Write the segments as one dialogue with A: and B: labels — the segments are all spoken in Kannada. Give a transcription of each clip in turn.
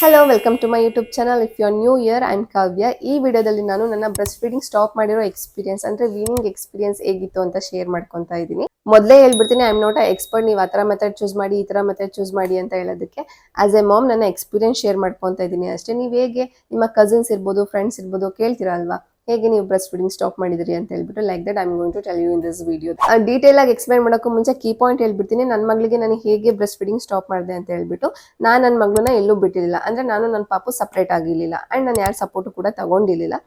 A: Hello welcome to my YouTube channel. If you are new here I am Kavya. ಈ ವಿಡಿಯೋದಲ್ಲಿ ನಾನು ನನ್ನ ಬ್ರೆಸ್ಟ್ ಫೀಡಿಂಗ್ ಸ್ಟಾಪ್ ಮಾಡಿರೋ ಎಕ್ಸ್ಪೀರಿಯನ್ಸ್ ಅಂದ್ರೆ ವೀನಿಂಗ್ ಎಕ್ಸ್ಪೀರಿಯನ್ಸ್ ಹೇಗಿತ್ತು ಅಂತ ಶೇರ್ ಮಾಡ್ಕೊತಾ ಇದ್ದೀನಿ. ಮೊದಲೇ ಹೇಳ್ಬಿಡ್ತೀನಿ, I am not a expert. ನೀವು ಆ ಥರ ಮೆಥಡ್ ಚೂಸ್ ಮಾಡಿ, ಈ ಥರ ಮೆಥಡ್ ಚೂಸ್ ಮಾಡಿ ಅಂತ ಹೇಳೋದಕ್ಕೆ ಆಸ್ ಎ ಮಾಮ್ ನನ್ನ ಎಕ್ಸ್ಪೀರಿಯನ್ಸ್ ಶೇರ್ ಮಾಡ್ಕೊತಾ ಇದ್ದೀನಿ ಅಷ್ಟೇ. ನೀವು ಹೇಗೆ ನಿಮ್ಮ ಕಸಿನ್ಸ್ ಇರ್ಬೋದು, ಫ್ರೆಂಡ್ಸ್ ಇರ್ಬೋದು, ಕೇಳ್ತೀರಾ ಅಲ್ವಾ ಹೇಗೆ ನೀವು ಬ್ರೆಸ್ಟ್ ಫೀಡಿಂಗ್ ಸ್ಟಾಪ್ ಮಾಡಿದ್ರಿ ಅಂತ ಹೇಳ್ಬಿಟ್ಟು, like that I am going to tell you in this video. Detail ಆಗಿ ಎಕ್ಸ್ಪ್ಲೈನ್ ಮಾಡೋಕ್ಕೂ ಮುಂಚೆ ಕೀ ಪಾಯಿಂಟ್ ಹೇಳ್ಬಿಡ್ತೀನಿ. ನನ್ನ ಮಗಳಿಗೆ ನಾನು ಹೇಗೆ ಬ್ರೆಸ್ಟ್ ಫೀಡಿಂಗ್ ಸ್ಟಾಪ್ ಮಾಡಿದೆ ಅಂತ ಹೇಳ್ಬಿಟ್ಟು. ನಾನು ನನ್ನ ಮಗಳನ್ನ ಎಲ್ಲೂ ಬಿಟ್ಟಿರಲಿಲ್ಲ, ಅಂದ್ರೆ ನಾನು ನನ್ನ ಪಾಪು ಸಪ್ರೇಟ್ ಆಗಿರ್ಲಿಲ್ಲ ಅಂಡ್ ನಾನು ಯಾರ ಸಪೋರ್ಟ್ ಕೂಡ ತಗೊಂಡಿರ್ಲಿಲ್ಲ.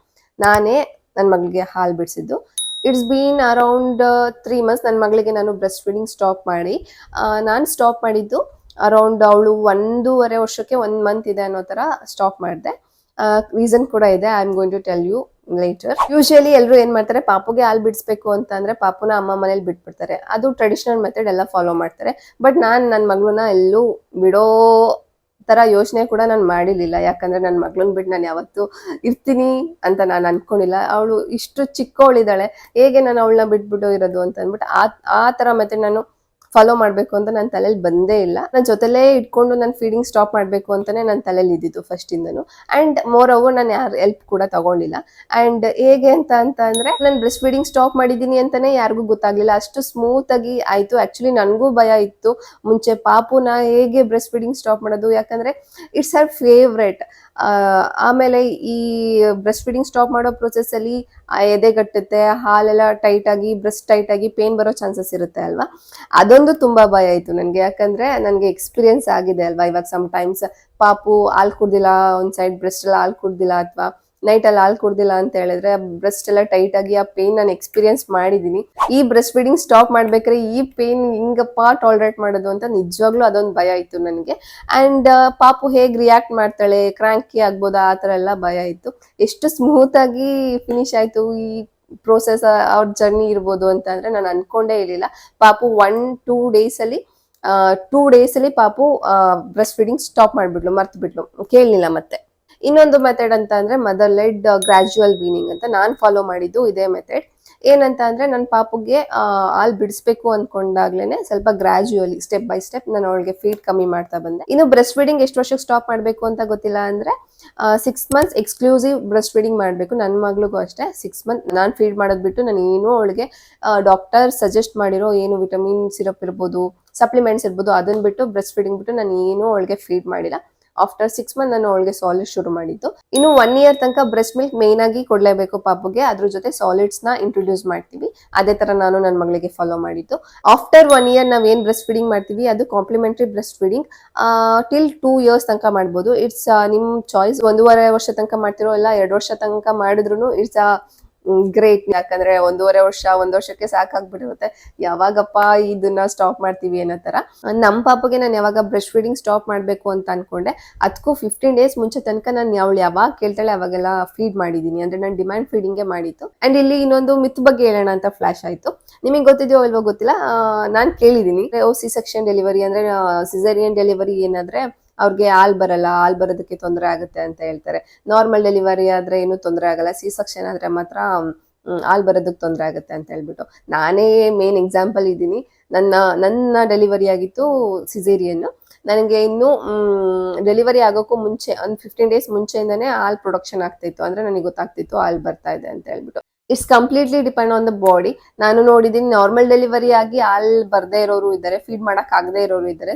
A: ನಾನೇ ನನ್ನ ಮಗಳಿಗೆ ಹಾಲು ಬಿಡಿಸಿದ್ದು. ಇಟ್ಸ್ ಬೀನ್ ಅರೌಂಡ್ 3 months ನನ್ನ ಮಗಳಿಗೆ ನಾನು ಬ್ರೆಸ್ಟ್ ಫೀಡಿಂಗ್ ಸ್ಟಾಪ್ ಮಾಡಿ. ನಾನು ಸ್ಟಾಪ್ ಮಾಡಿದ್ದು ಅರೌಂಡ್ ಅವಳು 1.5 ವರ್ಷಕ್ಕೆ 1 month ಇದೆ ಅನ್ನೋ ತರ ಸ್ಟಾಪ್ ಮಾಡಿದೆ. ರೀಸನ್ ಕೂಡ ಇದೆ, I am going to tell you later. Usually ಎಲ್ಲರೂ ಏನ್ ಮಾಡ್ತಾರೆ, ಪಾಪುಗೆ ಹಾಲು ಬಿಡಿಸ್ಬೇಕು ಅಂತ ಅಂದ್ರೆ ಪಾಪುನ ಅಮ್ಮ ಮನೇಲಿ ಬಿಟ್ಬಿಡ್ತಾರೆ. ಅದು ಟ್ರೆಡಿಷನಲ್ ಮೆಥಡ್ ಎಲ್ಲ ಫಾಲೋ ಮಾಡ್ತಾರೆ. ಬಟ್ ನಾನು ನನ್ನ ಮಗಳನ್ನ ಎಲ್ಲೂ ಬಿಡೋ ತರ ಯೋಚನೆ ಕೂಡ ನಾನು ಮಾಡಿರ್ಲಿಲ್ಲ. ಯಾಕಂದ್ರೆ ನನ್ನ ಮಗಳನ್ನ ಬಿಟ್ಟು ನಾನು ಯಾವತ್ತೂ ಇರ್ತೀನಿ ಅಂತ ನಾನು ಅನ್ಕೊಂಡಿಲ್ಲ. ಅವಳು ಇಷ್ಟು ಚಿಕ್ಕವಳಿದ್ದಾಳೆ, ಹೇಗೆ ನಾನು ಅವಳನ್ನ ಬಿಟ್ಬಿಟ್ಟು ಇರೋದು ಅಂತ ಅಂದ್ಬಿಟ್ಟು ಆ ತರ ಮೆಥಡ್ ನಾನು ಫಾಲೋ ಮಾಡ್ಬೇಕು ಅಂತ ನನ್ನ ತಲೆಯಲ್ಲಿ ಬಂದೇ ಇಲ್ಲ. ನನ್ನ ಜೊತೆಲೇ ಇಟ್ಕೊಂಡು ನಾನು ಫೀಡಿಂಗ್ ಸ್ಟಾಪ್ ಮಾಡ್ಬೇಕು ಅಂತಾನೆ ನನ್ನ ತಲೆಯಲ್ಲಿ ಇದ್ದಿದ್ದು ಫಸ್ಟ್ ಇಂದನು. ಅಂಡ್ ಮೋರ್ ಓವರ್ ನಾನು ಯಾರು ಹೆಲ್ಪ್ ಕೂಡ ತಗೊಂಡಿಲ್ಲ. ಅಂಡ್ ಹೇಗೆ ಅಂತ ಅಂದ್ರೆ ನಾನು ಬ್ರೆಸ್ಟ್ ಫೀಡಿಂಗ್ ಸ್ಟಾಪ್ ಮಾಡಿದೀನಿ ಅಂತಾನೆ ಯಾರಿಗೂ ಗೊತ್ತಾಗ್ಲಿಲ್ಲ. ಅಷ್ಟು ಸ್ಮೂತ್ ಆಗಿ ಆಯ್ತು. ಆಕ್ಚುಲಿ ನನಗೂ ಭಯ ಇತ್ತು ಮುಂಚೆ ಪಾಪುನ ಹೇಗೆ ಬ್ರೆಸ್ಟ್ ಫೀಡಿಂಗ್ ಸ್ಟಾಪ್ ಮಾಡೋದು, ಯಾಕಂದ್ರೆ ಇಟ್ಸ್ ಹರ್ ಫೇವ್ರೆಟ್. ಆಮೇಲೆ ಈ ಬ್ರೆಸ್ಟ್ ಫೀಡಿಂಗ್ ಸ್ಟಾಪ್ ಮಾಡೋ ಪ್ರೊಸೆಸ್ ಅಲ್ಲಿ ಎದೆಗಟ್ಟುತ್ತೆ, ಹಾಲೆಲ್ಲ ಟೈಟ್ ಆಗಿ ಬ್ರೆಸ್ಟ್ ಟೈಟ್ ಆಗಿ ಪೇನ್ ಬರೋ ಚಾನ್ಸಸ್ ಇರುತ್ತೆ ಅಲ್ವಾ. ಅದೊಂದು ತುಂಬಾ ಭಯ ಆಯ್ತು ನನಗೆ, ಯಾಕಂದ್ರೆ ನನಗೆ ಎಕ್ಸ್ಪೀರಿಯನ್ಸ್ ಆಗಿದೆ ಅಲ್ವಾ. ಇವಾಗ ಸಮ್ ಟೈಮ್ಸ್ ಪಾಪು ಹಾಲು ಕುಡ್ದಿಲ್ಲ, ಒಂದ್ ಸೈಡ್ ಬ್ರೆಸ್ಟ್ ಎಲ್ಲ ಹಾಲು ಕುಡ್ದಿಲ್ಲ, ಅಥವಾ ನೈಟ್ ಅಲ್ಲಿ ಹಾಲು ಕುಡ್ದಿಲ್ಲ ಅಂತ ಹೇಳಿದ್ರೆ ಬ್ರೆಸ್ಟ್ ಎಲ್ಲ ಟೈಟ್ ಆಗಿ ಆ ಪೇನ್ ನಾನು ಎಕ್ಸ್ಪೀರಿಯನ್ಸ್ ಮಾಡಿದೀನಿ. ಈ ಬ್ರೆಸ್ಟ್ ಫೀಡಿಂಗ್ ಸ್ಟಾಪ್ ಮಾಡ್ಬೇಕಾದ್ರೆ ಈ ಪೇನ್ ಹಿಂಗಪ್ಪ ಟಾಲರೇಟ್ ಮಾಡೋದು ಅಂತ ನಿಜವಾಗ್ಲೂ ಅದೊಂದು ಭಯ ಇತ್ತು ನನಗೆ. ಅಂಡ್ ಪಾಪು ಹೇಗ್ ರಿಯಾಕ್ಟ್ ಮಾಡ್ತಾಳೆ, ಕ್ರಾಂಕಿ ಆಗ್ಬೋದಾ, ಆ ತರ ಎಲ್ಲ ಭಯ ಇತ್ತು. ಎಷ್ಟು ಸ್ಮೂತ್ ಆಗಿ ಫಿನಿಶ್ ಆಯ್ತು ಈ ಪ್ರೋಸೆಸ್, ಅವ್ರ ಜರ್ನಿ ಇರ್ಬೋದು ಅಂತ ಅಂದ್ರೆ ನಾನು ಅನ್ಕೊಂಡೇ ಇರ್ಲಿಲ್ಲ. ಪಾಪು 1-2 days ಅಲ್ಲಿ 2 days ಅಲ್ಲಿ ಪಾಪು ಬ್ರೆಸ್ಟ್ ಫೀಡಿಂಗ್ ಸ್ಟಾಪ್ ಮಾಡ್ಬಿಟ್ಲು, ಮರ್ತು ಬಿಟ್ಲು, ಕೇಳಲಿಲ್ಲ ಮತ್ತೆ. ಇನ್ನೊಂದು ಮೆಥಡ್ ಅಂತ ಅಂದ್ರೆ ಮದರ್ ಲೆಡ್ ಗ್ರಾಜುವಲ್ ವೀನಿಂಗ್ ಅಂತ ನಾನ್ ಫಾಲೋ ಮಾಡಿದ್ದು ಇದೇ ಮೆಥಡ್. ಏನಂತ ಅಂದ್ರೆ ನನ್ನ ಪಾಪುಗೆ ಹಾಲು ಬಿಡಿಸ್ಬೇಕು ಅನ್ಕೊಂಡಾಗ್ಲೇನೆ ಸ್ವಲ್ಪ ಗ್ರಾಜುವಲಿ ಸ್ಟೆಪ್ ಬೈ ಸ್ಟೆಪ್ ನಾನು ಅವಳಿಗೆ ಫೀಡ್ ಕಮ್ಮಿ ಮಾಡ್ತಾ ಬಂದೆ. ಇನ್ನು ಬ್ರೆಸ್ಟ್ ಫೀಡಿಂಗ್ ಎಷ್ಟು ವರ್ಷಕ್ಕೆ ಸ್ಟಾಪ್ ಮಾಡ್ಬೇಕು ಅಂತ ಗೊತ್ತಿಲ್ಲ. ಅಂದ್ರೆ 6 months ಎಕ್ಸ್ಕ್ಲೂಸಿವ್ ಬ್ರೆಸ್ಟ್ ಫೀಡಿಂಗ್ ಮಾಡ್ಬೇಕು. ನನ್ನ ಮಗಳಿಗೂ ಅಷ್ಟೇ 6 months ನಾನು ಫೀಡ್ ಮಾಡೋದ್ ಬಿಟ್ಟು ನಾನು ಏನು ಅವಳಿಗೆ ಡಾಕ್ಟರ್ ಸಜೆಸ್ಟ್ ಮಾಡಿರೋ ಏನು ವಿಟಮಿನ್ ಸಿರಪ್ ಇರ್ಬೋದು, ಸಪ್ಲಿಮೆಂಟ್ಸ್ ಇರ್ಬೋದು, ಅದನ್ನ ಬಿಟ್ಟು ಬ್ರೆಸ್ಟ್ ಫೀಡಿಂಗ್ ಬಿಟ್ಟು ನಾನು ಏನು ಅವಳಿಗೆ ಫೀಡ್ ಮಾಡಿಲ್ಲ. ಆಫ್ಟರ್ 6 months ನಾನು ಅವಳಿಗೆ ಸಾಲಿಡ್ ಶುರು ಮಾಡಿದ್ದು. ಇನ್ನು 1 year ತನಕ ಬ್ರೆಸ್ಟ್ ಮಿಲ್ಕ್ ಮೇನ್ ಆಗಿ ಕೊಡ್ಲೇಬೇಕು ಪಾಪುಗೆ, ಅದ್ರ ಜೊತೆ ಸಾಲಿಡ್ಸ್ ನ ಇಂಟ್ರೊಡ್ಯೂಸ್ ಮಾಡ್ತೀವಿ. ಅದೇ ತರ ನಾನು ನನ್ನ ಮಗಳಿಗೆ ಫಾಲೋ ಮಾಡಿದ್ದು. ಆಫ್ಟರ್ 1 year ನಾವ್ ಏನ್ ಬ್ರೆಸ್ಟ್ ಫೀಡಿಂಗ್ ಮಾಡ್ತೀವಿ ಅದು complementary breast feeding. Till 2 years ತನಕ ಮಾಡ್ಬೋದು. ಇಟ್ಸ್ ನಿಮ್ ಚಾಯ್ಸ್. 1.5 ವರ್ಷ ತನಕ ಮಾಡ್ತಿರೋ ಇಲ್ಲ 2 ವರ್ಷ ತನಕ ಮಾಡಿದ್ರು ಇಟ್ಸ್ ಗ್ರೇಟ್. ಯಾಕಂದ್ರೆ 1.5 ವರ್ಷ 1 ವರ್ಷಕ್ಕೆ ಸಾಕಾಗ್ಬಿಟ್ಟಿರುತ್ತೆ, ಯಾವಾಗಪ್ಪ ಇದನ್ನ ಸ್ಟಾಪ್ ಮಾಡ್ತೀವಿ ಅನ್ನೋ ತರ. ನಮ್ ಪಾಪಗೆ ನಾನು ಯಾವಾಗ ಬ್ರೆಸ್ಟ್ ಫೀಡಿಂಗ್ ಸ್ಟಾಪ್ ಮಾಡ್ಬೇಕು ಅಂತ ಅನ್ಕೊಂಡೆ, ಅದಕ್ಕೂ 15 days ಮುಂಚೆ ತನಕ ನಾನು ಅವಳು ಯಾವಾಗ ಕೇಳ್ತಾಳೆ ಅವಾಗೆಲ್ಲ ಫೀಡ್ ಮಾಡಿದೀನಿ. ಅಂದ್ರೆ ನಾನು ಡಿಮ್ಯಾಂಡ್ ಫೀಡಿಂಗ್ ಮಾಡಿತ್ತು. ಅಂಡ್ ಇಲ್ಲಿ ಇನ್ನೊಂದು ಮಿತ್ ಬಗ್ಗೆ ಹೇಳೋಣ ಅಂತ ಫ್ಲಾಶ್ ಆಯ್ತು. ನಿಮಗೆ ಗೊತ್ತಿದೆಯೋ ಇಲ್ವೋ ಗೊತ್ತಿಲ್ಲ, ನಾನು ಕೇಳಿದೀನಿ ಸಿ ಸೆಕ್ಷನ್ ಡೆಲಿವರಿ ಅಂದ್ರೆ ಸಿಸೇರಿಯನ್ ಡೆಲಿವರಿ ಏನಾದ್ರೆ ಅವ್ರಿಗೆ ಹಾಲ್ ಬರಲ್ಲ, ಹಾಲ್ ಬರೋದಕ್ಕೆ ತೊಂದರೆ ಆಗುತ್ತೆ ಅಂತ ಹೇಳ್ತಾರೆ. ನಾರ್ಮಲ್ ಡೆಲಿವರಿ ಆದ್ರೆ ಏನು ತೊಂದರೆ ಆಗಲ್ಲ, ಸಿ ಸೆಕ್ಷನ್ ಆದ್ರೆ ಮಾತ್ರ ಹಾಲ್ ಬರೋದಕ್ಕೆ ತೊಂದರೆ ಆಗುತ್ತೆ ಅಂತ ಹೇಳ್ಬಿಟ್ಟು. ನಾನೇ ಮೇನ್ ಎಕ್ಸಾಂಪಲ್ ಇದ್ದೀನಿ. ನನ್ನ ಡೆಲಿವರಿ ಆಗಿತ್ತು ಸಿಸೇರಿಯನ್. ನನಗೆ ಇನ್ನು ಡೆಲಿವರಿ ಆಗೋಕ್ಕೂ ಮುಂಚೆ ಒಂದು 15 days ಮುಂಚೆಯಿಂದಾನೇ ಹಾಲ್ ಪ್ರೊಡಕ್ಷನ್ ಆಗ್ತಿತ್ತು. ಅಂದ್ರೆ ನನಗೆ ಗೊತ್ತಾಗ್ತಿತ್ತು ಹಾಲ್ ಬರ್ತಾ ಇದೆ ಅಂತ ಹೇಳ್ಬಿಟ್ಟು. It's completely depend on the body. ನಾನು ನೋಡಿದೀನಿ ನಾರ್ಮಲ್ ಡೆಲಿವರಿ ಆಗಿ ಹಾಲ್ ಬರ್ದೇ ಇರೋರು ಇದ್ದಾರೆ, ಫೀಡ್ ಮಾಡಕ್ ಆಗದೆ ಇರೋರು ಇದ್ದಾರೆ.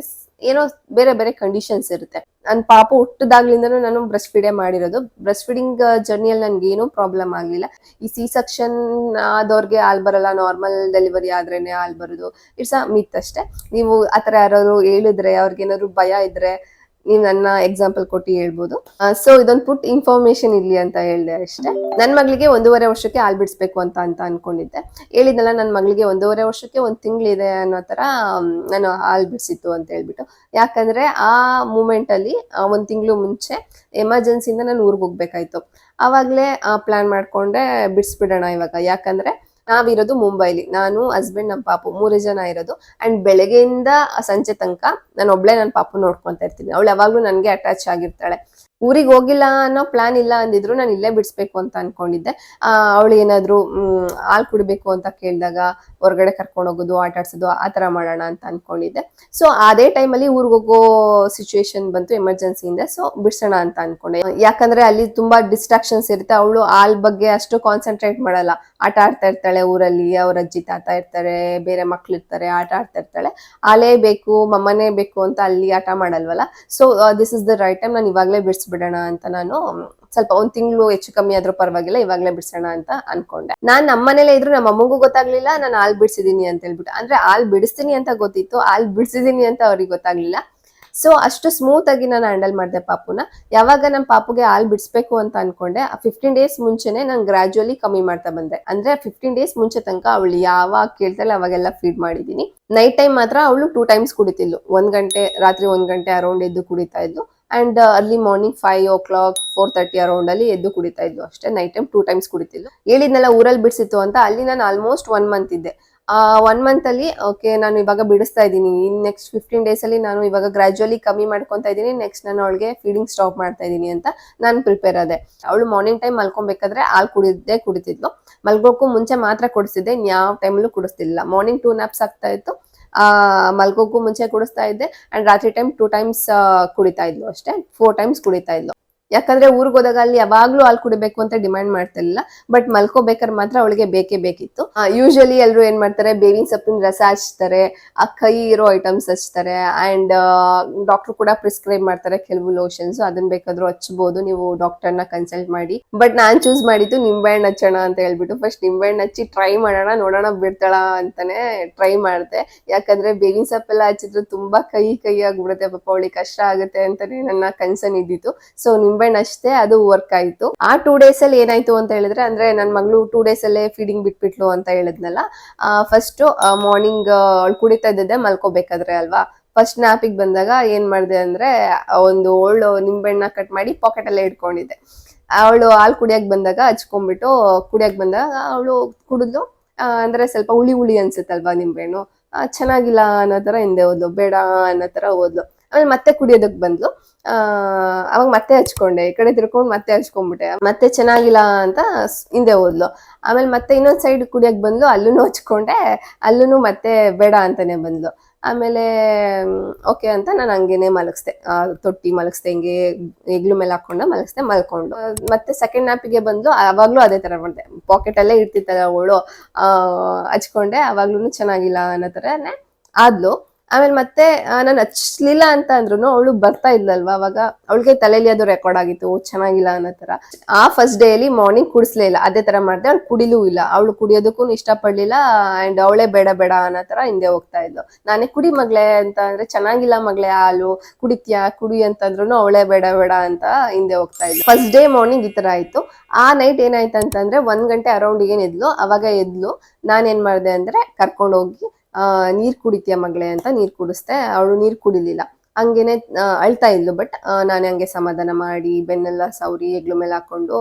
A: ಏನೋ ಬೇರೆ ಬೇರೆ ಕಂಡೀಷನ್ಸ್ ಇರುತ್ತೆ. ನನ್ನ ಪಾಪು ಹುಟ್ಟದಾಗ್ಲಿಂದನೂ ನಾನು ಬ್ರೆಸ್ಟ್ ಫೀಡೇ ಮಾಡಿರೋದು. ಬ್ರೆಸ್ಟ್ ಫೀಡಿಂಗ್ ಜರ್ನಿಯಲ್ಲಿ ನನ್ಗೆ ಏನೂ ಪ್ರಾಬ್ಲಮ್ ಆಗ್ಲಿಲ್ಲ. ಈ ಸಿ ಸೆಕ್ಷನ್ ಆದವ್ರಿಗೆ ಹಾಲ್ ಬರಲ್ಲ, ನಾರ್ಮಲ್ ಡೆಲಿವರಿ ಆದ್ರೇನೆ ಹಾಲ್ ಬರೋದು ಇಟ್ಸ್ ಅ ಮಿತ್ ಅಷ್ಟೇ. ನೀವು ಆತರ ಯಾರು ಹೇಳಿದ್ರೆ ಅವ್ರಿಗೆ ಏನಾದ್ರು ಭಯ ಇದ್ರೆ ನೀವು ನನ್ನ ಎಕ್ಸಾಂಪಲ್ ಕೊಟ್ಟು ಹೇಳ್ಬೋದು. ಸೊ ಇದೊಂದು ಪುಟ್ ಇನ್ಫಾರ್ಮೇಶನ್ ಇರ್ಲಿ ಅಂತ ಹೇಳ್ದೆ ಅಷ್ಟೇ. ನನ್ನ ಮಗಳಿಗೆ 1.5 ವರ್ಷಕ್ಕೆ ಹಾಲ್ ಬಿಡಿಸ್ಬೇಕು ಅಂತ ಅನ್ಕೊಂಡಿದ್ದೆ. ಹೇಳಿದ್ನಲ್ಲ ನನ್ನ ಮಗಳಿಗೆ 1.5 ವರ್ಷಕ್ಕೆ 1 ತಿಂಗಳಿದೆ ಅನ್ನೋ ತರ ನಾನು ಹಾಲ್ ಬಿಡಿಸಿತ್ತು ಅಂತ ಹೇಳ್ಬಿಟ್ಟು. ಯಾಕಂದ್ರೆ ಆ ಮೂಮೆಂಟ್ ಅಲ್ಲಿ 1 ತಿಂಗಳು ಮುಂಚೆ ಎಮರ್ಜೆನ್ಸಿಯಿಂದ ನಾನು ಊರಿಗೆ ಹೋಗ್ಬೇಕಾಯ್ತು. ಅವಾಗ್ಲೇ ಪ್ಲಾನ್ ಮಾಡ್ಕೊಂಡೆ ಬಿಡಿಸ್ಬಿಡೋಣ ಇವಾಗ. ಯಾಕಂದ್ರೆ ನಾವಿರೋದು ಮುಂಬೈಲಿ, ನಾನು ಹಸ್ಬೆಂಡ್ ನಮ್ಮ ಪಾಪು 3 ಜನ ಇರೋದು. ಅಂಡ್ ಬೆಳಗ್ಗೆಯಿಂದ ಸಂಜೆ ತನಕ ನಾನು ಒಬ್ಳೆ ನನ್ನ ಪಾಪು ನೋಡ್ಕೊಂತ ಇರ್ತೀನಿ. ಅವಳು ಯಾವಾಗ್ಲೂ ನನ್ಗೆ ಅಟ್ಯಾಚ್ ಆಗಿರ್ತಾಳೆ. ಊರಿಗೆ ಹೋಗಿಲ್ಲ ಅನ್ನೋ ಪ್ಲಾನ್ ಇಲ್ಲ ಅಂದಿದ್ರು, ನಾನು ಇಲ್ಲೇ ಬಿಡಿಸ್ಬೇಕು ಅಂತ ಅನ್ಕೊಂಡಿದ್ದೆ. ಅವಳು ಏನಾದ್ರು ಹಾಲು ಕುಡಿಬೇಕು ಅಂತ ಕೇಳಿದಾಗ ಹೊರಗಡೆ ಕರ್ಕೊಂಡು ಹೋಗೋದು, ಆಟ ಆಡ್ಸೋದು, ಆ ತರ ಮಾಡೋಣ ಅಂತ ಅನ್ಕೊಂಡಿದ್ದೆ. ಸೊ ಅದೇ ಟೈಮಲ್ಲಿ ಊರಿಗೆ ಹೋಗೋ ಸಿಚುವೇಶನ್ ಬಂತು ಎಮರ್ಜೆನ್ಸಿಯಿಂದ. ಸೊ ಬಿಡ್ಸೋಣ ಅಂತ ಅನ್ಕೊಂಡೆ. ಯಾಕಂದ್ರೆ ಅಲ್ಲಿ ತುಂಬಾ ಡಿಸ್ಟ್ರಾಕ್ಷನ್ಸ್ ಇರುತ್ತೆ. ಅವಳು ಹಾಲ್ ಬಗ್ಗೆ ಅಷ್ಟು ಕಾನ್ಸಂಟ್ರೇಟ್ ಮಾಡಲ್ಲ. ಆಟ ಆಡ್ತಾ ಇರ್ತಾಳೆ ಊರಲ್ಲಿ, ಅವ್ರ ಅಜ್ಜಿ ತಾತ ಇರ್ತಾರೆ, ಬೇರೆ ಮಕ್ಳು ಇರ್ತಾರೆ, ಆಟ ಆಡ್ತಾ ಇರ್ತಾಳೆ. ಹಾಲೇ ಬೇಕು, ಮಮ್ಮನೇ ಬೇಕು ಅಂತ ಅಲ್ಲಿ ಆಟ ಮಾಡಲ್ವಲ್ಲ. So this is the right time, ನಾನು ಇವಾಗಲೇ ಬಿಡಿಸ್ಬಿಡೋಣ ಅಂತ ನಾನು ಸ್ವಲ್ಪ ಒಂದ್ ತಿಂಗಳು ಹೆಚ್ಚು ಕಮ್ಮಿ ಆದ್ರೂ ಪರವಾಗಿಲ್ಲ, ಇವಾಗಲೇ ಬಿಡ್ಸೋಣ ಅಂತ ಅನ್ಕೊಂಡೆ. ನಾನ್ ನಮ್ಮನೇಲೆ ಇದ್ರು ನಮ್ಮ ಅಮ್ಮಗೂ ಗೊತ್ತಾಗ್ಲಿಲ್ಲ ನಾನು ಹಾಲ್ ಬಿಡ್ಸಿದೀನಿ ಅಂತ ಹೇಳ್ಬಿಟ್ಟು. ಅಂದ್ರೆ ಹಾಲ್ ಬಿಡಿಸ್ತೀನಿ ಅಂತ ಗೊತ್ತಿತ್ತು, ಹಾಲ್ ಬಿಡ್ಸಿದೀನಿ ಅಂತ ಅವ್ರಿಗೆ ಗೊತ್ತಾಗ್ಲಿಲ್ಲ. ಸೊ ಅಷ್ಟು ಸ್ಮೂತ್ ಆಗಿ ನಾನು ಹ್ಯಾಂಡಲ್ ಮಾಡಿದೆ ಪಾಪುನ. ಯಾವಾಗ ನಮ್ಮ ಪಾಪುಗೆ ಹಾಲ್ ಬಿಡಿಸ್ಬೇಕು ಅಂತ ಅನ್ಕೊಂಡೆ, 15 ಡೇಸ್ ಮುಂಚೆನೆ ನಾನು ಗ್ರಾಜುಯಲಿ ಕಮ್ಮಿ ಮಾಡ್ತಾ ಬಂದೆ. ಅಂದ್ರೆ 15 ಡೇಸ್ ಮುಂಚೆ ತನಕ ಅವಳು ಯಾವಾಗ ಕೇಳ್ತಾಳೆ ಅವಾಗೆಲ್ಲ ಫೀಡ್ ಮಾಡಿದೀನಿ. ನೈಟ್ ಟೈಮ್ ಮಾತ್ರ ಅವಳು 2 ಟೈಮ್ಸ್ ಕುಡಿತಿದ್ಲು. 1 ಗಂಟೆ, ರಾತ್ರಿ 1 ಗಂಟೆ ಅರೌಂಡ್ ಎದ್ದು ಕುಡಿತಾ ಇದ್ಲು. And early morning 5 o'clock 4:30 around ಅಲ್ಲಿ ಎದ್ದು ಕುಡಿತಾ ಇದ್ಲು ಅಷ್ಟೇ. ನೈಟ್ ಟೈಮ್ 2 ಟೈಮ್ಸ್ ಕುಡಿತಿದ್ಲು. ಹೇಳಿದ್ನೆಲ್ಲ ಊರಲ್ಲಿ ಬಿಡಿಸಿತ್ತು ಅಂತ ಅಲ್ಲಿ ನಾನು ಆಲ್ಮೋಸ್ಟ್ 1 ಮಂತ್ ಇದ್ದೆ. 1 ಮಂತ್ ಅಲ್ಲಿ ಓಕೆ ನಾನು ಇವಾಗ ಬಿಡಿಸ್ತಾ ಇದ್ದೀನಿ, ಇನ್ ನೆಕ್ಸ್ಟ್ 15 ಡೇಸ್ ಅಲ್ಲಿ ನಾನು ಇವಾಗ ಗ್ರಾಜುಯಲಿ ಕಮ್ಮಿ ಮಾಡ್ಕೊಂತಾ ಇದ್ದೀನಿ, ನೆಕ್ಸ್ಟ್ ನಾನು ಅವಳಿಗೆ ಫೀಡಿಂಗ್ ಸ್ಟಾಪ್ ಮಾಡ್ತಾ ಇದ್ದೀನಿ ಅಂತ ನಾನು ಪ್ರಿಪೇರ್ ಆದೆ. ಅವಳು ಮಾರ್ನಿಂಗ್ ಟೈಮ್ ಮಲ್ಕೊಬೇಕಾದ್ರೆ ಹಾಲು ಕುಡಿತಿದ್ಲು. ಮಲ್ಗೋಕ್ಕೂ ಮುಂಚೆ ಮಾತ್ರ ಕುಡಿಸ್ತಿದ್ದೆ, ಯಾವ ಟೈಮಲ್ಲೂ ಕುಡಿಸ್ತಿಲ್ಲ. ಮಾರ್ನಿಂಗ್ 2 naps ಆಗ್ತಾ ಇತ್ತು, ಮಲ್ಗೋಕ್ಕೂ ಮುಂಚೆ ಕುಡಿಸ್ತಾ ಇದ್ದೆ. ಅಂಡ್ ರಾತ್ರಿ ಟೈಮ್ 2 ಟೈಮ್ಸ್ ಕುಡಿತಾ ಇದ್ಲು ಅಷ್ಟೇ. 4 ಟೈಮ್ಸ್ ಕುಡಿತಾ ಇದ್ಲು. ಯಾಕಂದ್ರೆ ಊರಿಗೆ ಹೋದಾಗ ಅಲ್ಲಿ ಯಾವಾಗ್ಲೂ ಹಾಲು ಕುಡಿಬೇಕು ಅಂತ ಡಿಮ್ಯಾಂಡ್ ಮಾಡ್ತಿರ್ಲಿಲ್ಲ. ಬಟ್ ಮಲ್ಕೋಬೇಕಾದ್ರೆ ಮಾತ್ರ ಅವಳಿಗೆ ಬೇಕೇ ಬೇಕಿತ್ತು. ಯೂಶಲಿ ಎಲ್ರು ಏನ್ ಮಾಡ್ತಾರೆ, ಬೇವಿನ ಸೊಪ್ಪಿನ ರಸ ಹಚ್ತಾರೆ, ಆ ಕೈ ಇರೋ ಐಟಮ್ಸ್ ಹಚ್ತಾರೆ. ಅಂಡ್ ಡಾಕ್ಟರ್ ಕೂಡ ಪ್ರಿಸ್ಕ್ರೈಬ್ ಮಾಡ್ತಾರೆ ಕೆಲವು ಲೋಷನ್ಸ್, ಅದನ್ನ ಬೇಕಾದ್ರೂ ಹಚ್ಬಹುದು, ನೀವು ಡಾಕ್ಟರ್ನ ಕನ್ಸಲ್ಟ್ ಮಾಡಿ. ಬಟ್ ನಾನ್ ಚೂಸ್ ಮಾಡಿದ್ದು ನಿಂಬೆಹಣ್ಣು ಹಚ್ಚೋಣ ಅಂತ ಹೇಳ್ಬಿಟ್ಟು. ಫಸ್ಟ್ ನಿಂಬೆಹಣ್ಣು ಹಚ್ಚಿ ಟ್ರೈ ಮಾಡೋಣ, ನೋಡೋಣ ಬಿಡ್ತಾಳ ಅಂತಾನೆ ಟ್ರೈ ಮಾಡಿದೆ. ಯಾಕಂದ್ರೆ ಬೇವಿನ ಸೊಪ್ಪೆಲ್ಲ ಹಚ್ಚಿದ್ರೆ ತುಂಬಾ ಕೈ ಆಗ್ಬಿಡುತ್ತೆ, ಪಾಪ ಅವಳಿಗೆ ಕಷ್ಟ ಆಗುತ್ತೆ ಅಂತಾನೆ ನನ್ನ ಕನ್ಸರ್ನ್ ಇದ್ದಿತ್ತು. ಸೊ ನಿಂಬೆಹಣ್ಣು ಅಷ್ಟೇ, ಅದು ವರ್ಕ್ ಆಯ್ತು. ಆ 2 ಡೇಸ್ ಅಲ್ಲಿ ಏನಾಯ್ತು ಅಂತ ಹೇಳಿದ್ರೆ, ಅಂದ್ರೆ ನನ್ ಮಗಳು 2 ಡೇಸ್ ಅಲ್ಲೇ ಫೀಡಿಂಗ್ ಬಿಟ್ಬಿಟ್ಲು ಅಂತ ಹೇಳಿದ್ನಲ್ಲ. ಫಸ್ಟ್ ಮಾರ್ನಿಂಗ್ ಅವಳು ಕುಡಿತಾ ಇದ್ದಿದ್ದೆ ಮಲ್ಕೋಬೇಕಾದ್ರೆ ಅಲ್ವಾ. ಫಸ್ಟ್ ನ್ಯಾಪಿಗೆ ಬಂದಾಗ ಏನ್ ಮಾಡಿದೆ ಅಂದ್ರೆ, ಒಂದು ಒಳ್ಳು ನಿಂಬೆಹಣ್ಣ ಕಟ್ ಮಾಡಿ ಪಾಕೆಟ್ ಅಲ್ಲೇ ಇಟ್ಕೊಂಡಿದ್ದೆ. ಅವಳು ಹಾಲು ಕುಡಿಯಕ್ ಬಂದಾಗ ಹಚ್ಕೊಂಡ್ಬಿಟ್ಟು ಕುಡಿಯಕ್ ಬಂದಾಗ ಅವಳು ಕುಡಿದ್ಲು. ಅಂದ್ರೆ ಸ್ವಲ್ಪ ಹುಳಿ ಅನ್ಸುತ್ತಲ್ವಾ ನಿಂಬೆಹಣ್ಣು, ಚೆನ್ನಾಗಿಲ್ಲ ಅನ್ನೋ ತರ ಹಿಂದೆ ಹೋದ್ಲು, ಬೇಡ ಅನ್ನೋ ತರ ಹೋದ್ಲು. ಆಮೇಲೆ ಮತ್ತೆ ಕುಡಿಯೋದಕ್ ಬಂದ್ಲು. ಅವಾಗ ಮತ್ತೆ ಹಚ್ಕೊಂಡೆ, ಈ ಕಡೆ ತಿರ್ಕೊಂಡು ಮತ್ತೆ ಹಚ್ಕೊಂಡ್ಬಿಟ್ಟೆ. ಮತ್ತೆ ಚೆನ್ನಾಗಿಲ್ಲ ಅಂತ ಹಿಂದೆ ಹೋದ್ಲು. ಆಮೇಲೆ ಮತ್ತೆ ಇನ್ನೊಂದ್ ಸೈಡ್ ಕುಡಿಯಕ್ ಬಂದ್ಲು, ಅಲ್ಲೂ ಹಚ್ಕೊಂಡೆ, ಅಲ್ಲೂ ಮತ್ತೆ ಬೇಡ ಅಂತಾನೆ ಬಂದ್ಲು. ಆಮೇಲೆ ಓಕೆ ಅಂತ ನಾನು ಹಂಗೇನೆ ಮಲಗಿಸ್ದೆ, ತೊಟ್ಟಿ ಮಲಗಿಸ್ದೆ, ಹಿಂಗೆ ಹೆಗ್ಲು ಮೇಲೆ ಹಾಕೊಂಡು ಮಲ್ಕೊಂಡು. ಮತ್ತೆ ಸೆಕೆಂಡ್ ನ್ಯಾಪಿಗೆ ಬಂದ್ಲು, ಅವಾಗ್ಲೂ ಅದೇ ತರ ಮಾಡಿದೆ, ಪಾಕೆಟ್ ಅಲ್ಲೇ ಇರ್ತಿತ್ತಲ್ಲ ಅವಳು, ಹಚ್ಕೊಂಡೆ, ಅವಾಗ್ಲೂ ಚೆನ್ನಾಗಿಲ್ಲ ಅನ್ನೋ ತರನೇ ಆದ್ಲು. ಆಮೇಲೆ ಮತ್ತೆ ನಾನು ಹಚ್ಲಿಲ್ಲ ಅಂತ ಅಂದ್ರು ಅವಳು ಬರ್ತಾ ಇದ್ಲಲ್ವಾ, ಅವಾಗ ಅವಳಿಗೆ ತಲೆಯಲ್ಲಿ ಅದು ರೆಕಾರ್ಡ್ ಆಗಿತ್ತು ಚೆನ್ನಾಗಿಲ್ಲ ಅನ್ನೋ ತರ. ಆ ಫಸ್ಟ್ ಡೇ ಅಲ್ಲಿ ಮಾರ್ನಿಂಗ್ ಕುಡಿಸ್ಲೇ ಇಲ್ಲ, ಅದೇ ತರ ಮಾಡ್ದೆ. ಅವ್ಳು ಕುಡಿಲೂ ಇಲ್ಲ, ಅವಳು ಕುಡಿಯೋದಕ್ಕೂ ಇಷ್ಟ ಪಡ್ಲಿಲ್ಲ. ಅಂಡ್ ಅವಳೇ ಬೇಡ ಅನ್ನೋ ತರ ಹಿಂದೆ ಹೋಗ್ತಾ ಇದ್ಲು. ನಾನೇ ಕುಡಿ ಮಗ್ಳೆ ಅಂತ ಅಂದ್ರೆ, ಚೆನ್ನಾಗಿಲ್ಲ ಮಗ್ಳೆ ಹಾಲು, ಕುಡಿ ಅಂತಂದ್ರು ಅವಳೇ ಬೇಡ ಅಂತ ಹಿಂದೆ ಹೋಗ್ತಾ ಇದ್ಲು. ಫಸ್ಟ್ ಡೇ ಮಾರ್ನಿಂಗ್ ಈ ತರ ಆಯ್ತು. ಆ ನೈಟ್ ಏನಾಯ್ತು ಅಂತಂದ್ರೆ 1 ಗಂಟೆ ಅರೌಂಡ್ ಏನ್ ಎದ್ಲು, ಅವಾಗ ಎದ್ಲು. ನಾನೇನ್ ಮಾಡ್ದೆ ಅಂದ್ರೆ ಕರ್ಕೊಂಡು ಹೋಗಿ ನೀರ್ ಕುಡಿತೀಯ ಮಗಳೇ ಅಂತ ನೀರ್ ಕುಡಿಸ್ದೆ. ಅವಳು ನೀರ್ ಕುಡಿಲಿಲ್ಲ, ಹಂಗೇನೆ ಅಳ್ತಾ ಇದ್ಲು. ಬಟ್ ನಾನು ಹಂಗೆ ಸಮಾಧಾನ ಮಾಡಿ ಬೆನ್ನೆಲ್ಲ ಸೌರಿ ಹೆಗ್ಲು ಮೇಲೆ ಹಾಕೊಂಡು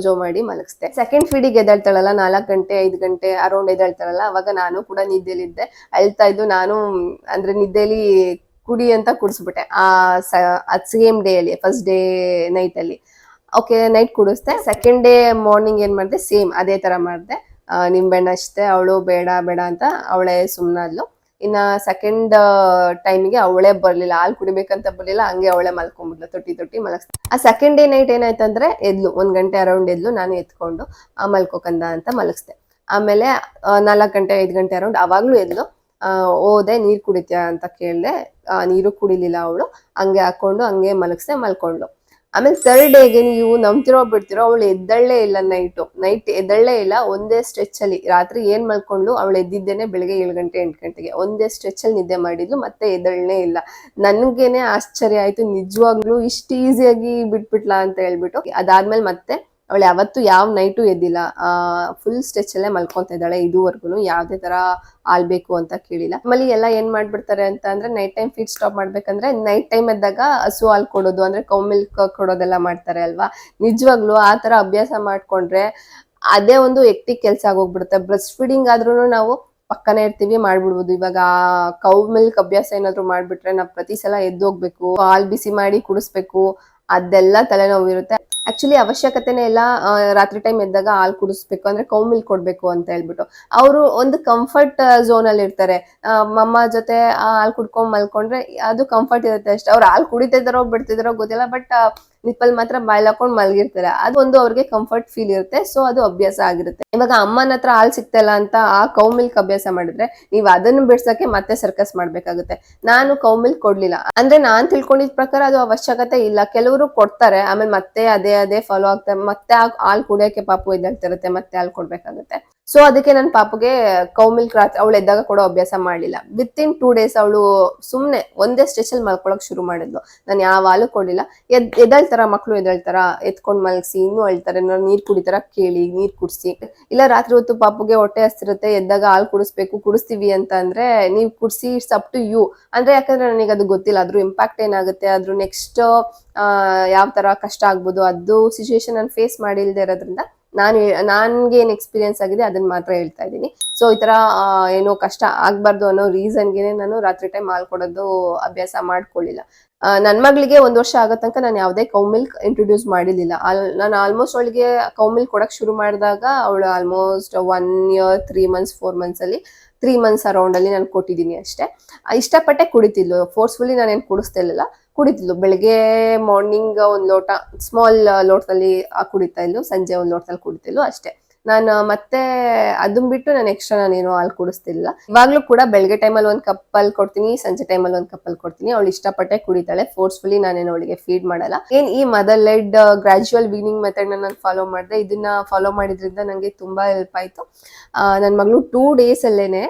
A: ಜೋ ಮಾಡಿ ಮಲಗಿಸ್ದೆ. ಸೆಕೆಂಡ್ ಫೀಡಿಗೆ ಎದ್ದೇಳ್ತಾಳಲ್ಲ, 4 ಗಂಟೆ 5 ಗಂಟೆ ಅರೌಂಡ್ ಎದ್ದೇಳ್ತಾಳಲ್ಲ, ಅವಾಗ ನಾನು ಕೂಡ ನಿದ್ದೆಲಿದ್ದೆ. ಅಳ್ತಾ ಇದ್ದು ನಾನು, ಅಂದ್ರೆ ನಿದ್ದೆಲಿ ಕುಡಿ ಅಂತ ಕುಡಿಸ್ಬಿಟ್ಟೆ. ಸೇಮ್ ಡೇ ಅಲ್ಲಿ, ಫಸ್ಟ್ ಡೇ ನೈಟ್ ಅಲ್ಲಿ ಓಕೆ ನೈಟ್ ಕುಡಿಸ್ದೆ. ಸೆಕೆಂಡ್ ಡೇ ಮಾರ್ನಿಂಗ್ ಏನ್ ಮಾಡ್ದೆ, ಸೇಮ್ ಅದೇ ತರ ಮಾಡ್ದೆ. ನಿಂಬೆಹಣ್ಣು ಹಚ್ದೆ, ಅವಳು ಬೇಡ ಅಂತ ಅವಳೇ ಸುಮ್ನಾದ್ಲು. ಇನ್ನ ಸೆಕೆಂಡ್ ಟೈಮಿಗೆ ಅವಳೇ ಬರ್ಲಿಲ್ಲ, ಹಾಲು ಕುಡಿಬೇಕಂತ ಬರ್ಲಿಲ್ಲ, ಹಂಗೆ ಅವಳೇ ಮಲ್ಕೊಂಡ್ಬಿಡ್ಲು, ತೊಟ್ಟಿ ಮಲಗಿಸ್ದೆ. ಆ ಸೆಕೆಂಡ್ ಡೇ ನೈಟ್ ಏನಾಯ್ತಂದ್ರೆ ಎದ್ಲು, 1 ಗಂಟೆ ಅರೌಂಡ್ ಎದ್ಲು. ನಾನು ಎತ್ಕೊಂಡು ಮಲ್ಕೋಕಂದ ಅಂತ ಮಲಗಿಸ್ದೆ. ಆಮೇಲೆ 4 ಗಂಟೆ 5 ಗಂಟೆ ಅರೌಂಡ್ ಅವಾಗ್ಲೂ ಎದ್ಲು. ಹೋದೆ, ನೀರ್ ಕುಡಿತ್ಯಾ ಅಂತ ಕೇಳ್ದೆ, ನೀರು ಕುಡಿಲಿಲ್ಲ ಅವಳು. ಹಂಗೆ ಹಾಕೊಂಡು ಹಂಗೆ ಮಲ್ಕೊಂಡ್ಲು. ಆಮೇಲೆ 3rd ಡೇಗೆ ನೀವು ನಂಬ್ತಿರೋ ಬಿಡ್ತಿರೋ, ಅವಳು ಎದ್ದಳ್ಳೇ ಇಲ್ಲ. ನೈಟ್ ಎದ್ದಳ್ಳೇ ಇಲ್ಲ. ಒಂದೇ ಸ್ಟ್ರೆಚ್ ಅಲ್ಲಿ ರಾತ್ರಿ ಏನ್ ಮಲ್ಕೊಂಡ್ಲು, ಅವಳು ಎದ್ದಿದ್ದೇನೆ ಬೆಳಿಗ್ಗೆ 7 ಗಂಟೆ 8 ಗಂಟೆಗೆ. ಒಂದೇ ಸ್ಟ್ರೆಚ್ ಅಲ್ಲಿ ನಿದ್ದೆ ಮಾಡಿದ್ಲು, ಮತ್ತೆ ಎದ್ದಳ್ಳೇ ಇಲ್ಲ. ನನ್ಗೇನೆ ಆಶ್ಚರ್ಯ ಆಯ್ತು, ನಿಜವಾಗ್ಲೂ ಇಷ್ಟು ಈಸಿಯಾಗಿ ಬಿಟ್ಬಿಟ್ಲಾ ಅಂತ ಹೇಳ್ಬಿಟ್ಟು. ಅದಾದ್ಮೇಲೆ ಮತ್ತೆ ಅವಳು ಯಾವತ್ತು ಯಾವ ನೈಟು ಎದ್ದಿಲ್ಲ, ಫುಲ್ ಸ್ಟ್ರೆಚ್ ಅಲ್ಲೇ ಮಲ್ಕೊಂತ ಇದ್ದಾಳೆ ಇದುವರೆಗೂ. ಯಾವ್ದೇ ತರ ಆಲ್ಬೇಕು ಅಂತ ಕೇಳಿಲ್ಲ. ಆಮೇಲೆ ಎಲ್ಲ ಏನ್ ಮಾಡ್ಬಿಡ್ತಾರೆ ಅಂತ ಅಂದ್ರೆ, ನೈಟ್ ಟೈಮ್ ಫೀಡ್ ಸ್ಟಾಪ್ ಮಾಡ್ಬೇಕಂದ್ರೆ ನೈಟ್ ಟೈಮ್ ಎದ್ದಾಗ ಹಸು ಹಾಲು ಕೊಡೋದು, ಅಂದ್ರೆ ಕೌ ಮಿಲ್ಕ್ ಕೊಡೋದೆಲ್ಲ ಮಾಡ್ತಾರೆ ಅಲ್ವಾ. ನಿಜವಾಗ್ಲು ಆ ತರ ಅಭ್ಯಾಸ ಮಾಡ್ಕೊಂಡ್ರೆ ಅದೇ ಒಂದು ಎಕ್ಟಿಕ್ ಕೆಲ್ಸ ಆಗೋಗ್ಬಿಡುತ್ತೆ. ಬ್ರೆಸ್ಟ್ ಫೀಡಿಂಗ್ ಆದ್ರೂ ನಾವು ಪಕ್ಕನೇ ಇರ್ತೀವಿ, ಮಾಡ್ಬಿಡ್ಬೋದು. ಇವಾಗ ಕೌ ಮಿಲ್ಕ್ ಅಭ್ಯಾಸ ಏನಾದ್ರು ಮಾಡ್ಬಿಟ್ರೆ, ನಾವ್ ಪ್ರತಿ ಸಲ ಎದ್ದೋಗ್ಬೇಕು, ಹಾಲ್ ಬಿಸಿ ಮಾಡಿ ಕುಡಿಸ್ಬೇಕು, ಅದೆಲ್ಲ ತಲೆನೋವು ಇರುತ್ತೆ. ಆಕ್ಚುಲಿ ಅವಶ್ಯಕತೆನೇ ಇಲ್ಲ ರಾತ್ರಿ ಟೈಮ್ ಎದ್ದಾಗ ಹಾಲು ಕುಡಿಸ್ಬೇಕು ಅಂದ್ರೆ ಕೌ ಮಿಲ್ಕ್ ಕೊಡ್ಬೇಕು ಅಂತ ಹೇಳ್ಬಿಟ್ಟು. ಅವರು ಒಂದು ಕಂಫರ್ಟ್ ಝೋನ್ ಅಲ್ಲಿ ಇರ್ತಾರೆ. ಮಮ್ಮ ಜೊತೆ ಹಾಲು ಕುಡ್ಕೊಂಡ್ ಮಲ್ಕೊಂಡ್ರೆ ಅದು ಕಂಫರ್ಟ್ ಇರುತ್ತೆ ಅಷ್ಟೇ. ಅವ್ರು ಹಾಲು ಕುಡಿತಿದಾರೋ ಬಿಡ್ತಿದಾರೋ ಗೊತ್ತಿಲ್ಲ, ಬಟ್ ನಿಪ್ಪಲ್ ಮಾತ್ರ ಬಾಯ್ಲ್ ಹಾಕೊಂಡ್ ಮಲ್ಗಿರ್ತಾರೆ. ಅದು ಒಂದು ಅವ್ರಿಗೆ ಕಂಫರ್ಟ್ ಫೀಲ್ ಇರುತ್ತೆ, ಸೊ ಅದು ಅಭ್ಯಾಸ ಆಗಿರುತ್ತೆ. ಇವಾಗ ಅಮ್ಮನ ಹತ್ರ ಹಾಲು ಸಿಗ್ತಲ್ಲ ಅಂತ ಆ ಕೌ ಮಿಲ್ಕ್ ಅಭ್ಯಾಸ ಮಾಡಿದ್ರೆ ನೀವ್ ಅದನ್ನು ಬಿಡ್ಸಕ್ಕೆ ಮತ್ತೆ ಸರ್ಕಸ್ ಮಾಡ್ಬೇಕಾಗುತ್ತೆ. ನಾನು ಕೌ ಮಿಲ್ಕ್ ಕೊಡ್ಲಿಲ್ಲ. ಅಂದ್ರೆ ನಾನ್ ತಿಳ್ಕೊಂಡಿದ್ ಪ್ರಕಾರ ಅದು ಅವಶ್ಯಕತೆ ಇಲ್ಲ. ಕೆಲವರು ಕೊಡ್ತಾರೆ, ಆಮೇಲೆ ಮತ್ತೆ ಅದೇ ಫಾಲೋ ಆಗ್ತಾರೆ, ಮತ್ತೆ ಹಾಲು ಕುಡಿಯಕ್ಕೆ ಪಾಪು ಎದ್ದಾಗ್ತಿರುತ್ತೆ, ಮತ್ತೆ ಹಾಲು ಕೊಡ್ಬೇಕಾಗುತ್ತೆ. ಸೊ ಅದಕ್ಕೆ ನನ್ನ ಪಾಪುಗೆ ಕೌ ಮಿಲ್ಕ್ ರಾತ್ರಿ ಅವಳು ಎದ್ದಾಗ ಕೊಡೋ ಅಭ್ಯಾಸ ಮಾಡ್ಲಿಲ್ಲ. ವಿತಿನ್ 2 days ಅವಳು ಸುಮ್ನೆ ಒಂದೇ ಸ್ಟ್ರೆಚ್ ಅಲ್ಲಿ ಮಲ್ಕೊಳಕ್ ಶುರು ಮಾಡಿದ್ಲು. ನಾನು ಯಾವ ಹಾಲು ಕೊಡ್ಲಿಲ್ಲ. ಎದ್ದೇಳ್ತಾರ ಮಕ್ಳು, ಎದ್ದೇಳ್ತಾರ, ಎತ್ಕೊಂಡ್ ಮಲ್ಗಿಸಿ, ಇನ್ನೂ ಹೇಳ್ತಾರೆ ನೀರ್ ಕುಡಿತಾರ, ಕೇಳಿ ನೀರ್ ಕುಡ್ಸಿ. ಇಲ್ಲ ರಾತ್ರಿ ಹೊತ್ತು ಪಾಪುಗೆ ಹೊಟ್ಟೆ ಹಸ್ತಿರುತ್ತೆ, ಎದ್ದಾಗ ಹಾಲು ಕುಡಿಸ್ಬೇಕು, ಕುಡಿಸ್ತೀವಿ ಅಂತ ಅಂದ್ರೆ ನೀವ್ ಕುಡ್ಸಿ, ಇಟ್ಸ್ ಅಪ್ ಟು ಯು. ಅಂದ್ರೆ ಯಾಕಂದ್ರೆ ನನಗೆ ಅದು ಗೊತ್ತಿಲ್ಲ ಅದ್ರ ಇಂಪ್ಯಾಕ್ಟ್ ಏನಾಗುತ್ತೆ, ಅದ್ರ ನೆಕ್ಸ್ಟ್ ಯಾವ ತರ ಕಷ್ಟ ಆಗ್ಬೋದು, ಅದು ಸಿಚುವೇಶನ್ ನಾನು ಫೇಸ್ ಮಾಡಿಲ್ದೇ ಇರೋದ್ರಿಂದ ನನ್ಗೆ ಏನ್ ಎಕ್ಸ್ಪೀರಿಯನ್ಸ್ ಆಗಿದೆ ಅದನ್ನ ಮಾತ್ರ ಹೇಳ್ತಾ ಇದ್ದೀನಿ. ಸೊ ಈ ತರ ಏನೋ ಕಷ್ಟ ಆಗ್ಬಾರ್ದು ಅನ್ನೋ ರೀಸನ್ಗೆ ನಾನು ರಾತ್ರಿ ಟೈಮ್ ಹಾಲು ಕೊಡೋದು ಅಭ್ಯಾಸ ಮಾಡ್ಕೊಳ್ಳಿಲ್ಲ. ನನ್ ಮಗಳಿಗೆ 1 ವರ್ಷ ಆಗೋ ತನಕ ನಾನು ಯಾವುದೇ ಕೌ ಮಿಲ್ಕ್ ಇಂಟ್ರೊಡ್ಯೂಸ್ ಮಾಡಿರ್ಲಿಲ್ಲ. ನಾನು ಆಲ್ಮೋಸ್ಟ್ ಅವಳಿಗೆ ಕೌ ಮಿಲ್ಕ್ ಕೊಡಕ್ ಶುರು ಮಾಡಿದಾಗ ಅವಳು ಆಲ್ಮೋಸ್ಟ್ 1 year 3 months 4 months ಅಲ್ಲಿ 3 months ಅರೌಂಡ್ ಅಲ್ಲಿ ನಾನು ಕೊಟ್ಟಿದ್ದೀನಿ ಅಷ್ಟೇ. ಇಷ್ಟಪಟ್ಟೆ ಕುಡಿತಿದ್ಲು, ಫೋರ್ಸ್ಫುಲಿ ನಾನೇನು ಕುಡಿಸ್ತಿರ್ಲಿಲ್ಲ. ಕುಡಿತಿದ್ಲು. ಬೆಳಿಗ್ಗೆ ಮಾರ್ನಿಂಗ್ ಒಂದ್ ಲೋಟ ಸ್ಮಾಲ್ ಲೋಟದಲ್ಲಿ ಕುಡಿತಾ ಇದ್ಲು, ಸಂಜೆ ಒಂದ್ ಲೋಟದಲ್ಲಿ ಕುಡಿತಿದ್ಲು ಅಷ್ಟೇ. ನಾನು ಮತ್ತೆ ಅದನ್ ಬಿಟ್ಟು ನಾನು ಎಕ್ಸ್ಟ್ರಾ ನಾನೇನು ಹಾಲು ಕುಡಿಸ್ತಿಲ್ಲ. ಇವಾಗ್ಲೂ ಕೂಡ ಬೆಳಗ್ಗೆ ಟೈಮಲ್ಲಿ ಒಂದ್ ಕಪ್ಪಲ್ಲಿ ಕೊಡ್ತೀನಿ, ಸಂಜೆ ಟೈಮಲ್ಲಿ ಒಂದ್ ಕಪ್ಪಲ್ಲಿ ಕೊಡ್ತೀನಿ. ಅವಳು ಇಷ್ಟಪಟ್ಟೆ ಕುಡಿತಾಳೆ, ಫೋರ್ಸ್ಫುಲಿ ನಾನೇನು ಅವಳಿಗೆ ಫೀಡ್ ಮಾಡಲ್ಲ. ಈ mother led gradual weaning method ನಾನು ಫಾಲೋ ಮಾಡಿದೆ. ಇದನ್ನ ಫಾಲೋ ಮಾಡಿದ್ರಿಂದ ನಂಗೆ ತುಂಬಾ ಹೆಲ್ಪ್ ಆಯ್ತು. ನನ್ನ ಮಗಳು 2 days ಅಲ್ಲೇನೆ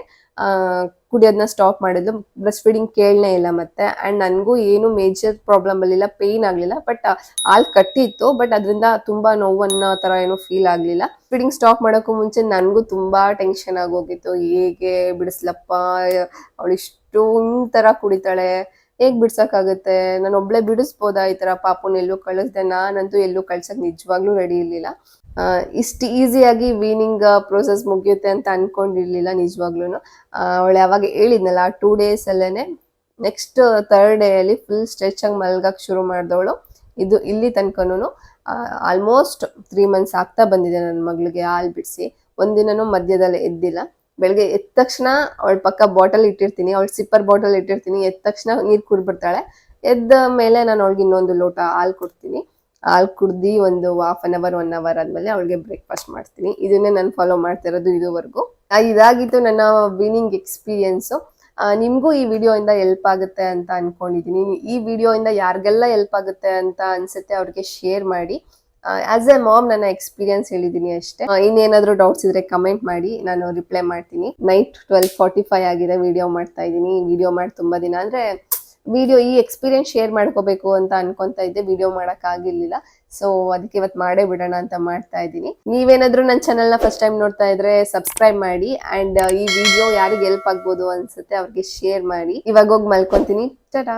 A: ಕುಡಿಯೋದನ್ನ ಸ್ಟಾಪ್ ಮಾಡಿದ್ಲು. ಬ್ರೆಸ್ಟ್ ಫೀಡಿಂಗ್ ಕೇಳನೇ ಇಲ್ಲ ಮತ್ತೆ. ಅಂಡ್ ನನ್ಗೂ ಏನು ಮೇಜರ್ ಪ್ರಾಬ್ಲಮ್ ಬರಲಿಲ್ಲ, ಪೇನ್ ಆಗ್ಲಿಲ್ಲ. ಬಟ್ ಹಾಲು ಕಟ್ಟಿತ್ತು, ಬಟ್ ಅದರಿಂದ ತುಂಬಾ ನೋವನ್ನ ತರ ಏನು ಫೀಲ್ ಆಗ್ಲಿಲ್ಲ. ಫೀಡಿಂಗ್ ಸ್ಟಾಪ್ ಮಾಡೋಕ್ಕೂ ಮುಂಚೆ ನನ್ಗೂ ತುಂಬಾ ಟೆನ್ಷನ್ ಆಗೋಗಿತ್ತು. ಹೇಗೆ ಬಿಡಿಸ್ಲಪ್ಪ, ಅವಳಿಷ್ಟು ತರ ಕುಡಿತಾಳೆ, ಹೇಗ್ ಬಿಡ್ಸಕ್ಕಾಗುತ್ತೆ, ನಾನು ಒಬ್ಳೆ ಬಿಡಿಸ್ಬೋದಾ ಈ ತರ ಪಾಪುನ ಎಲ್ಲೂ ಕಳಿಸ್ದೆ. ನಾನಂತೂ ಎಲ್ಲೂ ಕಳ್ಸಕ್ ನಿಜವಾಗ್ಲೂ ರೆಡಿ ಇರ್ಲಿಲ್ಲ. ಇಷ್ಟು ಈಸಿಯಾಗಿ ವೀನಿಂಗ್ ಪ್ರೋಸೆಸ್ ಮುಗಿಯುತ್ತೆ ಅಂತ ಅನ್ಕೊಂಡಿರ್ಲಿಲ್ಲ ನಿಜವಾಗ್ಲೂ. ಅವಳು ಯಾವಾಗ ಹೇಳಿದ್ನಲ್ಲ 2 days ಅಲ್ಲೇನೆ ನೆಕ್ಸ್ಟ್ 3rd day ಅಲ್ಲಿ ಫುಲ್ ಸ್ಟ್ರೆಚ್ ಆಗಿ ಮಲ್ಗಕ್ ಶುರು ಮಾಡಿದವಳು. ಇದು ಇಲ್ಲಿ ತನಕನೂ ಆಲ್ಮೋಸ್ಟ್ 3 months ಆಗ್ತಾ ಬಂದಿದೆ ನನ್ನ ಮಗಳಿಗೆ ಹಾಲು ಬಿಡಿಸಿ. ಒಂದಿನನೂ ಮಧ್ಯದಲ್ಲಿ ಎದ್ದಿಲ್ಲ. ಬೆಳಗ್ಗೆ ಎದ್ದ ತಕ್ಷಣ ಅವಳ ಪಕ್ಕ ಬಾಟಲ್ ಇಟ್ಟಿರ್ತೀನಿ, ಅವಳ ಸಿಪ್ಪರ್ ಬಾಟಲ್ ಇಟ್ಟಿರ್ತೀನಿ. ಎದ್ದ ತಕ್ಷಣ ನೀರು ಕುಡ್ಬಿಡ್ತಾಳೆ. ಎದ್ದ ಮೇಲೆ ನಾನು ಅವಳಿಗೆ ಇನ್ನೊಂದು ಲೋಟ ಹಾಲು ಕೊಡ್ತೀನಿ. ಹಾಲು ಕುಡ್ದು ಒಂದು 1/2 hour 1 hour ಆದ್ಮೇಲೆ ಅವಳಿಗೆ ಬ್ರೇಕ್ಫಾಸ್ಟ್ ಮಾಡ್ತೀನಿ. ಇದನ್ನೇ ನಾನು ಫಾಲೋ ಮಾಡ್ತಿರೋದು ಇದುವರೆಗೂ. ಇದಾಗಿತ್ತು ನನ್ನ ವೀನಿಂಗ್ ಎಕ್ಸ್ಪೀರಿಯನ್ಸು. ನಿಮ್ಗೂ ಈ ವಿಡಿಯೋ ಇಂದ ಹೆಲ್ಪ್ ಆಗುತ್ತೆ ಅಂತ ಅನ್ಕೊಂಡಿದೀನಿ. ಈ ವಿಡಿಯೋ ಇಂದ ಯಾರಿಗೆಲ್ಲ ಹೆಲ್ಪ್ ಆಗುತ್ತೆ ಅಂತ ಅನ್ಸುತ್ತೆ ಅವ್ರಿಗೆ ಶೇರ್ ಮಾಡಿ. ಆಸ್ ಎ ಮಾಮ್ ನನ್ನ ಎಕ್ಸ್ಪೀರಿಯನ್ಸ್ ಹೇಳಿದೀನಿ ಅಷ್ಟೇ. ಇನ್ನೇನಾದ್ರೂ ಡೌಟ್ಸ್ ಇದ್ರೆ ಕಮೆಂಟ್ ಮಾಡಿ, ನಾನು ರಿಪ್ಲೈ ಮಾಡ್ತೀನಿ. ನೈಟ್ 12:45 ಆಗಿದೆ, ವಿಡಿಯೋ ಮಾಡ್ತಾ ಇದ್ದೀನಿ. ವಿಡಿಯೋ ಮಾಡಿ ತುಂಬಾ ದಿನ ಅಂದ್ರೆ ಈ ಎಕ್ಸ್ಪೀರಿಯನ್ಸ್ ಶೇರ್ ಮಾಡ್ಕೋಬೇಕು ಅಂತ ಅನ್ಕೊಂತ ಇದ್ದೆ, ವಿಡಿಯೋ ಮಾಡಕ್ ಆಗಿರ್ಲಿಲ್ಲ. ಸೊ ಅದಕ್ಕೆ ಇವತ್ತು ಮಾಡೇ ಬಿಡೋಣ ಅಂತ ಮಾಡ್ತಾ ಇದ್ದೀನಿ. ನೀವೇನಾದ್ರೂ ನನ್ನ ಚಾನಲ್ನ ಫಸ್ಟ್ ಟೈಮ್ ನೋಡ್ತಾ ಇದ್ರೆ ಸಬ್ಸ್ಕ್ರೈಬ್ ಮಾಡಿ. ಅಂಡ್ ಈ ವಿಡಿಯೋ ಯಾರಿಗೆ ಹೆಲ್ಪ್ ಆಗ್ಬೋದು ಅನ್ಸುತ್ತೆ ಅವ್ರಿಗೆ ಶೇರ್ ಮಾಡಿ. ಇವಾಗ ಹೋಗಿ ಮಲ್ಕೊಂತೀನಿ. ಟಾಟಾ.